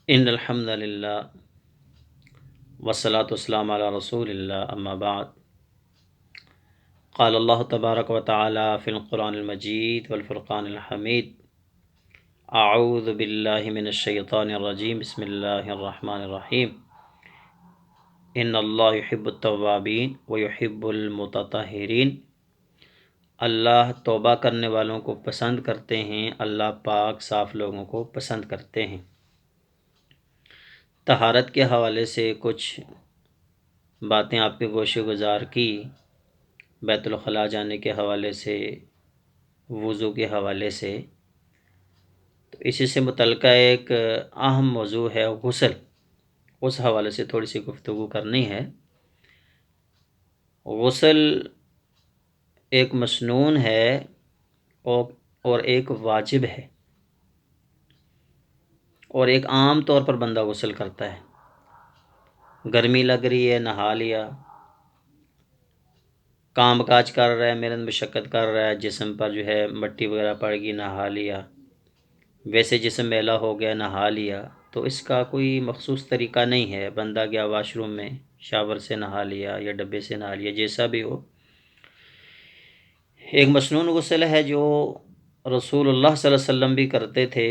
ان الحمد للہ والصلاة والسلام علی رسول اللہ اما بعد قال اللہ تبارک و تعالی فی القرآن المجید والفرقان الحمید اعوذ باللہ من الشیطان الرجیم بسم اللہ الرحمن الرحیم ان اللہ یحب التوابین ویحب المتطہرین۔ اللہ توبہ کرنے والوں کو پسند کرتے ہیں، اللہ پاک صاف لوگوں کو پسند کرتے ہیں۔ طہارت کے حوالے سے کچھ باتیں آپ کے گوش گزار کی، بیت الخلاء جانے کے حوالے سے، وضو کے حوالے سے، تو اسی سے متعلقہ ایک اہم موضوع ہے غسل، اس حوالے سے تھوڑی سی گفتگو کرنی ہے۔ غسل ایک مسنون ہے اور ایک واجب ہے، اور ایک عام طور پر بندہ غسل کرتا ہے۔ گرمی لگ رہی ہے، نہا لیا، کام کاج کر رہا ہے، محنت مشقت کر رہا ہے، جسم پر جو ہے مٹی وغیرہ پڑ گئی، نہا لیا، ویسے جسم میلا ہو گیا، نہا لیا، تو اس کا کوئی مخصوص طریقہ نہیں ہے۔ بندہ گیا واش روم میں، شاور سے نہا لیا یا ڈبے سے نہا لیا، جیسا بھی ہو، ایک مسنون غسل ہے جو رسول اللہ صلی اللہ علیہ وسلم بھی کرتے تھے۔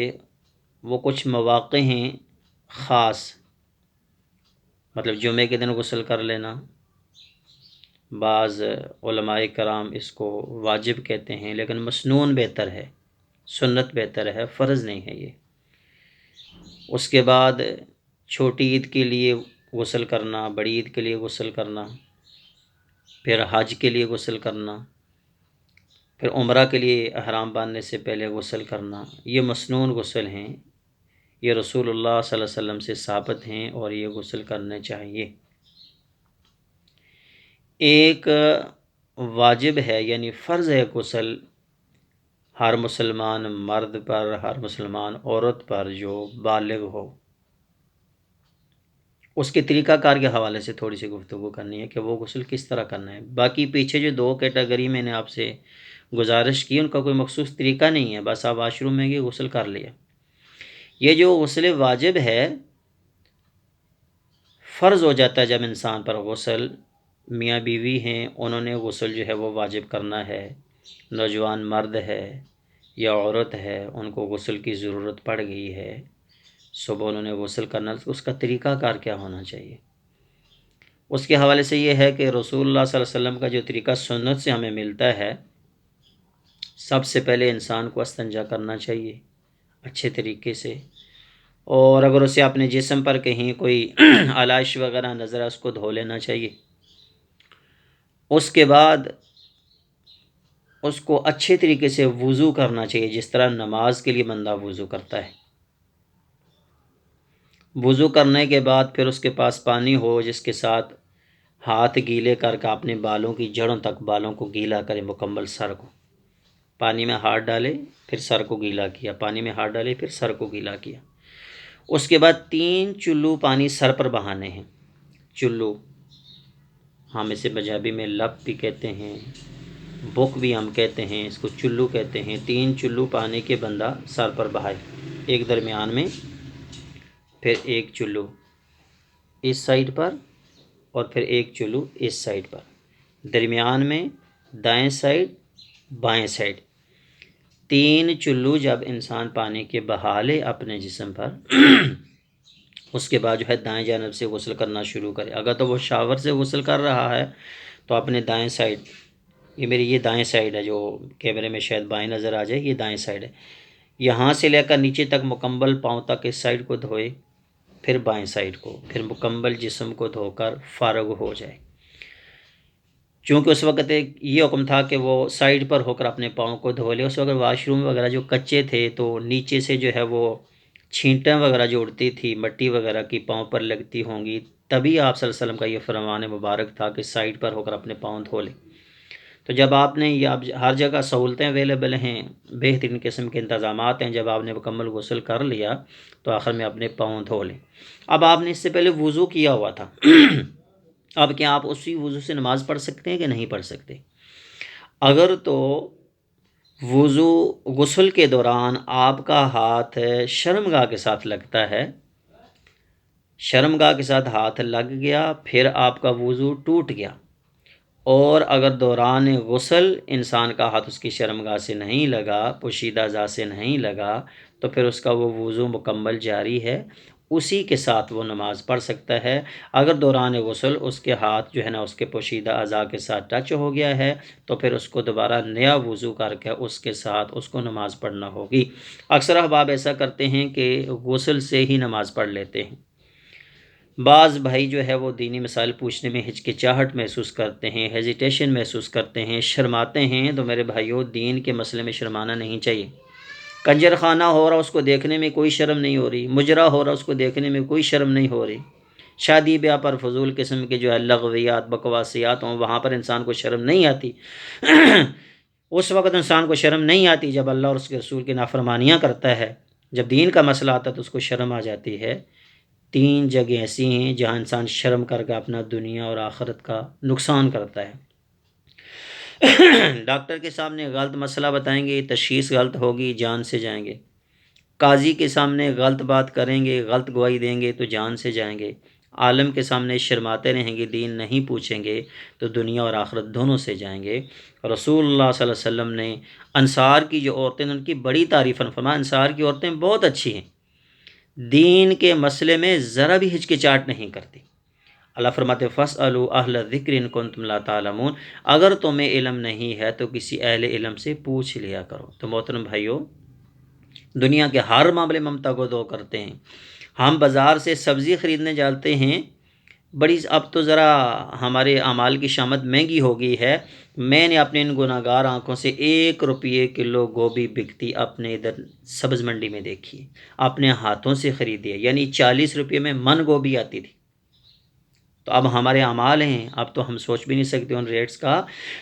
وہ کچھ مواقع ہیں خاص، مطلب جمعے کے دن غسل کر لینا، بعض علماء کرام اس کو واجب کہتے ہیں، لیکن مسنون بہتر ہے، سنت بہتر ہے، فرض نہیں ہے یہ۔ اس کے بعد چھوٹی عید کے لیے غسل کرنا، بڑی عید کے لیے غسل کرنا، پھر حج کے لیے غسل کرنا، پھر عمرہ کے لیے احرام باندھنے سے پہلے غسل کرنا، یہ مسنون غسل ہیں، یہ رسول اللہ صلی اللہ علیہ وسلم سے ثابت ہیں اور یہ غسل کرنے چاہیے۔ ایک واجب ہے یعنی فرض ہے غسل، ہر مسلمان مرد پر، ہر مسلمان عورت پر جو بالغ ہو۔ اس کے طریقہ کار کے حوالے سے تھوڑی سی گفتگو کرنی ہے کہ وہ غسل کس طرح کرنا ہے۔ باقی پیچھے جو دو کیٹیگری میں نے آپ سے گزارش کی، ان کا کوئی مخصوص طریقہ نہیں ہے، بس آپ واش روم میں گئے غسل کر لیا۔ یہ جو غسل واجب ہے، فرض ہو جاتا ہے جب انسان پر غسل، میاں بیوی ہیں انہوں نے غسل جو ہے وہ واجب کرنا ہے، نوجوان مرد ہے یا عورت ہے ان کو غسل کی ضرورت پڑ گئی ہے، صبح انہوں نے غسل کرنا، تو اس کا طریقہ کار کیا ہونا چاہیے؟ اس کے حوالے سے یہ ہے کہ رسول اللہ صلی اللہ علیہ وسلم کا جو طریقہ سنت سے ہمیں ملتا ہے، سب سے پہلے انسان کو استنجا کرنا چاہیے اچھے طریقے سے، اور اگر اسے اپنے جسم پر کہیں کوئی آلائش وغیرہ نظر آئے اس کو دھو لینا چاہیے۔ اس کے بعد اس کو اچھے طریقے سے وضو کرنا چاہیے، جس طرح نماز کے لیے بندہ وضو کرتا ہے۔ وضو کرنے کے بعد پھر اس کے پاس پانی ہو جس کے ساتھ ہاتھ گیلے کر کے اپنے بالوں کی جڑوں تک بالوں کو گیلا کرے، مکمل سر کو پانی میں ہاتھ ڈالے، پھر سر کو گیلا کیا، پانی میں ہاتھ ڈالے، پھر سر کو گیلا کیا۔ اس کے بعد 3 چلو پانی سر پر بہانے ہیں۔ چلو ہم اسے پنجابی میں لپ بھی کہتے ہیں، بک بھی ہم کہتے ہیں، اس کو چلو کہتے ہیں۔ 3 چلو پانی کے بندہ سر پر بہائے، ایک درمیان میں، پھر ایک چلو اس سائڈ پر، اور پھر ایک چلو اس سائڈ پر، درمیان میں، دائیں سائڈ، بائیں سائڈ، 3 چلو جب انسان پانی کے بہا لے اپنے جسم پر، اس کے بعد جو ہے دائیں جانب سے غسل کرنا شروع کرے۔ اگر تو وہ شاور سے غسل کر رہا ہے تو اپنے دائیں سائڈ، یہ دائیں سائڈ ہے، جو کیمرے میں شاید بائیں نظر آ جائے، یہ دائیں سائڈ ہے، یہاں سے لے کر نیچے تک مکمل پاؤں تک اس سائڈ کو دھوئے، پھر بائیں سائڈ کو، پھر مکمل جسم کو دھو کر فارغ ہو جائے۔ چونکہ اس وقت ایک یہ حکم تھا کہ وہ سائڈ پر ہو کر اپنے پاؤں کو دھو لے۔ اس وقت واش روم وغیرہ جو کچے تھے تو نیچے سے جو ہے وہ چھینٹیں وغیرہ جو اڑتی تھی، مٹی وغیرہ کی پاؤں پر لگتی ہوں گی، تبھی آپ صلی اللہ علیہ وسلم کا یہ فرمان مبارک تھا کہ سائڈ پر ہو کر اپنے پاؤں دھو لیں۔ تو جب آپ نے یہ، اب ہر جگہ سہولتیں اویلیبل ہیں، بہترین قسم کے انتظامات ہیں، جب آپ نے مکمل غسل کر لیا تو آخر میں اپنے پاؤں دھو لیں۔ اب آپ نے اس سے پہلے وضو کیا ہوا تھا، اب کیا آپ اسی وضو سے نماز پڑھ سکتے ہیں کہ نہیں پڑھ سکتے؟ اگر تو غسل کے دوران آپ کا ہاتھ شرمگاہ کے ساتھ لگتا ہے شرمگاہ کے ساتھ ہاتھ لگ گیا پھر آپ کا وضو ٹوٹ گیا، اور اگر دوران غسل انسان کا ہاتھ اس کی شرمگاہ سے نہیں لگا، پوشیدہ اعضاء سے نہیں لگا، تو پھر اس کا وہ وضو مکمل جاری ہے، اسی کے ساتھ وہ نماز پڑھ سکتا ہے۔ اگر دوران غسل اس کے ہاتھ جو ہے نا اس کے پوشیدہ اعضاء کے ساتھ ٹچ ہو گیا ہے تو پھر اس کو دوبارہ نیا وضو کر کے اس کے ساتھ اس کو نماز پڑھنا ہوگی۔ اکثر احباب ایسا کرتے ہیں کہ غسل سے ہی نماز پڑھ لیتے ہیں۔ بعض بھائی جو ہے وہ دینی مسائل پوچھنے میں ہچکچاہٹ محسوس کرتے ہیں، ہیزیٹیشن محسوس کرتے ہیں، شرماتے ہیں، تو میرے بھائیوں دین کے مسئلے میں شرمانا نہیں چاہیے۔ کنجر خانہ ہو رہا اس کو دیکھنے میں کوئی شرم نہیں ہو رہی، مجرا ہو رہا اس کو دیکھنے میں کوئی شرم نہیں ہو رہی، شادی بیاہ پر فضول قسم کے جو ہے لغویات بکواسیات ہوں وہاں پر انسان کو شرم نہیں آتی۔ اس وقت انسان کو شرم نہیں آتی جب اللہ اور اس کے رسول کی نافرمانیاں کرتا ہے، جب دین کا مسئلہ آتا ہے تو اس کو شرم آ جاتی ہے۔ 3 جگہ ایسی ہیں جہاں انسان شرم کر کے اپنا دنیا اور آخرت کا نقصان کرتا ہے۔ ڈاکٹر کے سامنے غلط مسئلہ بتائیں گے، تشخیص غلط ہوگی، جان سے جائیں گے۔ قاضی کے سامنے غلط بات کریں گے، غلط گواہی دیں گے تو جان سے جائیں گے۔ عالم کے سامنے شرماتے رہیں گے، دین نہیں پوچھیں گے تو دنیا اور آخرت دونوں سے جائیں گے۔ رسول اللہ صلی اللہ علیہ وسلم نے انصار کی جو عورتیں ان کی بڑی تعریف فرمایا، انصار کی عورتیں بہت اچھی ہیں، دین کے مسئلے میں ذرا بھی ہچکچاہٹ نہیں کرتی۔ اللہ فرماتے فَاسْأَلُوا أَهْلَ الذِّكْرِ إِن كُنتُمْ لَا تَعْلَمُونَ، اگر تمہیں علم نہیں ہے تو کسی اہل علم سے پوچھ لیا کرو۔ تو محترم بھائیو، دنیا کے ہر معاملے میں ہم تگ و دو کرتے ہیں۔ ہم بازار سے سبزی خریدنے جاتے ہیں، بڑی اب تو ذرا ہمارے اعمال کی شامت مہنگی ہو گئی ہے، میں نے اپنے ان گناہ گار آنکھوں سے 1 روپیے کلو گوبھی بکتی اپنے ادھر سبز منڈی میں دیکھی، اپنے ہاتھوں سے خریدی ہے، یعنی 40 روپے میں من گوبھی آتی تھی۔ تو اب ہمارے اعمال ہیں، اب تو ہم سوچ بھی نہیں سکتے ان ریٹس کا۔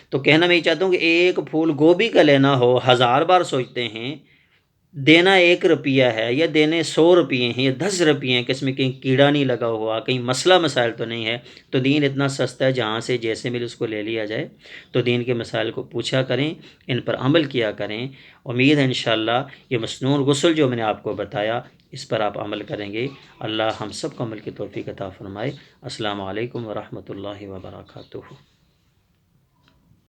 تو کہنا میں یہ چاہتا ہوں کہ ایک پھول گوبھی کا لینا ہو 1000 بار سوچتے ہیں، دینا 1 روپیہ ہے یا دینے 100 روپیے ہیں یا 10 روپیے ہیں کہ اس میں کہیں کیڑا نہیں لگا ہوا، کہیں مسئلہ مسائل تو نہیں ہے۔ تو دین اتنا سستا ہے، جہاں سے جیسے ملے اس کو لے لیا جائے۔ تو دین کے مسائل کو پوچھا کریں، ان پر عمل کیا کریں۔ امید ہے انشاءاللہ یہ مسنون غسل جو میں نے آپ کو بتایا اس پر آپ عمل کریں گے۔ اللہ ہم سب کو عمل کی توفیق عطا فرمائے۔ السلام علیکم ورحمۃ اللہ وبرکاتہ۔